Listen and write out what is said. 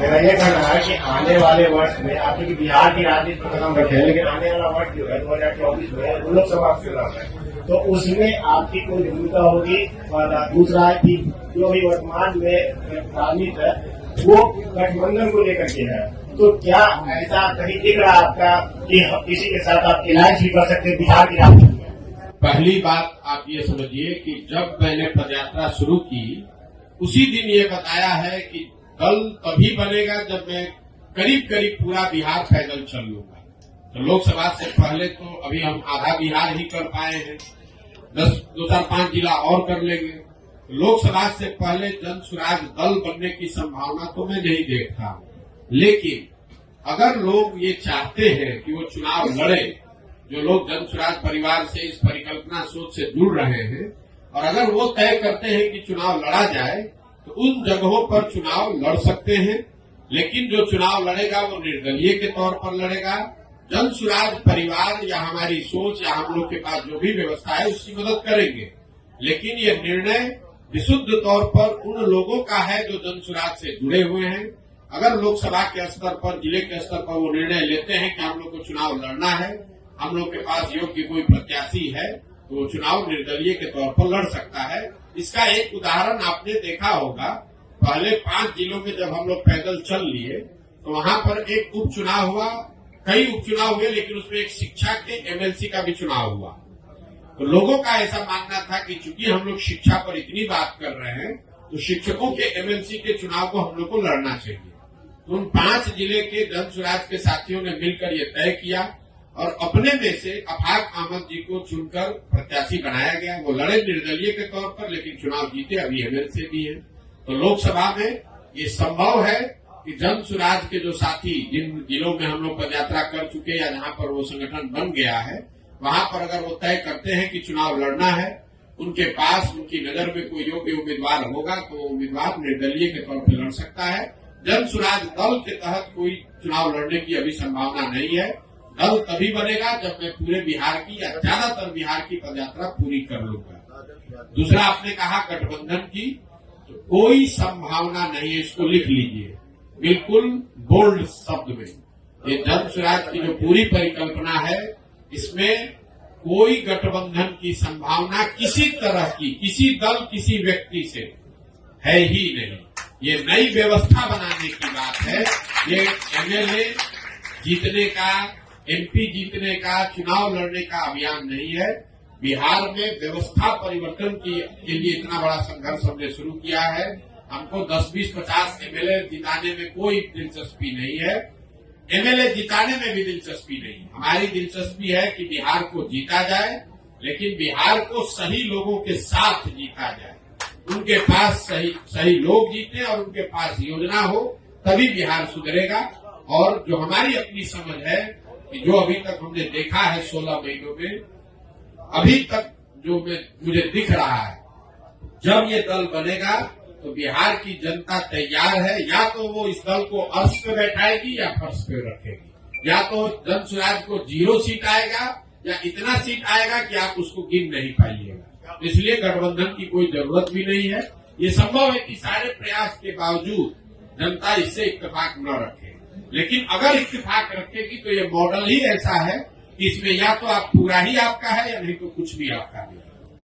मेरा ये कहना है कि आने वाले वर्ष में आप बिहार की राजनीति पर कदम रखे, लेकिन आने वाला वर्ष जो है 2024 में लोकसभा चुनाव है, तो उसमें आपकी कोई भूमिका होगी। और दूसरा है कि जो भी वर्तमान में राजनीति है वो गठबंधन को लेकर के है, तो क्या ऐसा कहीं दिख रहा है आपका कि किसी के साथ आप इलाज भी कर सकते हैं बिहार की राजनीति में? पहली बात आप ये समझिए कि जब मैंने पदयात्रा शुरू की उसी दिन ये बताया है कि दल तभी बनेगा जब मैं करीब करीब पूरा बिहार पैदल चल लूंगा। तो लोकसभा से पहले तो अभी हम आधा बिहार ही कर पाए हैं, 5 जिला और कर लेंगे। लोकसभा से पहले जन स्वराज दल बनने की संभावना तो मैं नहीं देखता हूं, लेकिन अगर लोग ये चाहते हैं कि वो चुनाव लड़े, जो लोग जन स्वराज परिवार से इस परिकल्पना सोच से जुड़ रहे हैं, और अगर वो तय करते हैं कि चुनाव लड़ा जाए तो उन जगहों पर चुनाव लड़ सकते हैं। लेकिन जो चुनाव लड़ेगा वो निर्दलीय के तौर पर लड़ेगा। जन स्वराज परिवार या हमारी सोच या हम लोग के पास जो भी व्यवस्था है उसकी मदद करेंगे, लेकिन ये निर्णय विशुद्ध तौर पर उन लोगों का है जो जन स्वराज से जुड़े हुए हैं। अगर लोकसभा के स्तर पर, जिले के स्तर पर वो निर्णय लेते हैं कि हम लोग को चुनाव लड़ना है, हम लोग के पास योग्य कोई प्रत्याशी है, तो वो चुनाव निर्दलीय के तौर पर लड़ सकता है। इसका एक उदाहरण आपने देखा होगा, पहले 5 जिलों में जब हम लोग पैदल चल लिए तो वहां पर एक उपचुनाव हुआ, कई उपचुनाव हुए, लेकिन उसमें एक शिक्षा के एमएलसी का भी चुनाव हुआ। तो लोगों का ऐसा मानना था कि चूंकि हम लोग शिक्षा पर इतनी बात कर रहे हैं तो शिक्षकों के एमएलसी के चुनाव को हम लोग को लड़ना चाहिए। तो उन 5 जिले के जन स्वराज के साथियों ने मिलकर ये तय किया और अपने में से अफाक अहमद जी को चुनकर प्रत्याशी बनाया गया। वो लड़े निर्दलीय के तौर पर, लेकिन चुनाव जीते, अभी एमएलसी भी है। तो लोकसभा में ये संभव है कि जन स्वराज के जो साथी जिन जिलों में हम लोग पदयात्रा कर चुके या जहां पर वो संगठन बन गया है, वहां पर अगर वो तय करते हैं कि चुनाव लड़ना है, उनके पास उनकी नजर में कोई योग्य उम्मीदवार होगा तो उम्मीदवार निर्दलीय के तौर पर लड़ सकता है। जन स्वराज दल के तहत कोई चुनाव लड़ने की अभी संभावना नहीं है। दल तभी बनेगा जब मैं पूरे बिहार की या ज्यादातर बिहार की पदयात्रा पूरी कर लूंगा। दूसरा आपने कहा गठबंधन की, तो कोई संभावना नहीं है, इसको लिख लीजिए बिल्कुल बोल्ड शब्द में। ये जन स्वराज की जो पूरी परिकल्पना है, इसमें कोई गठबंधन की संभावना किसी तरह की, किसी दल किसी व्यक्ति से है ही नहीं। ये नई व्यवस्था बनाने की बात है। ये एमएलए जीतने का, एमपी जीतने का, चुनाव लड़ने का अभियान नहीं है। बिहार में व्यवस्था परिवर्तन के लिए इतना बड़ा संघर्ष हमने शुरू किया है। हमको 10, 20, 50 एमएलए जिताने में कोई दिलचस्पी नहीं है, एमएलए जिताने में भी दिलचस्पी नहीं। हमारी दिलचस्पी है कि बिहार को जीता जाए, लेकिन बिहार को सही लोगों के साथ जीता जाए। उनके पास सही लोग जीते और उनके पास योजना हो, तभी बिहार सुधरेगा। और जो हमारी अपनी समझ है कि जो अभी तक हमने देखा है 16 महीनों में, अभी तक जो मुझे दिख रहा है, जब ये दल बनेगा तो बिहार की जनता तैयार है। या तो वो इस दल को अर्श पे बैठाएगी या फर्श पे रखेगी, या तो जन स्वराज को 0 सीट आएगा या इतना सीट आएगा कि आप उसको गिन नहीं पाइएगा। इसलिए गठबंधन की कोई जरूरत भी नहीं है। ये संभव है कि सारे प्रयास के बावजूद जनता इससे इत्तेफाक न रखे, लेकिन अगर इत्तेफाक रखेगी तो ये मॉडल ही ऐसा है कि इसमें या तो आप पूरा ही आपका है या नहीं तो कुछ भी आपका नहीं।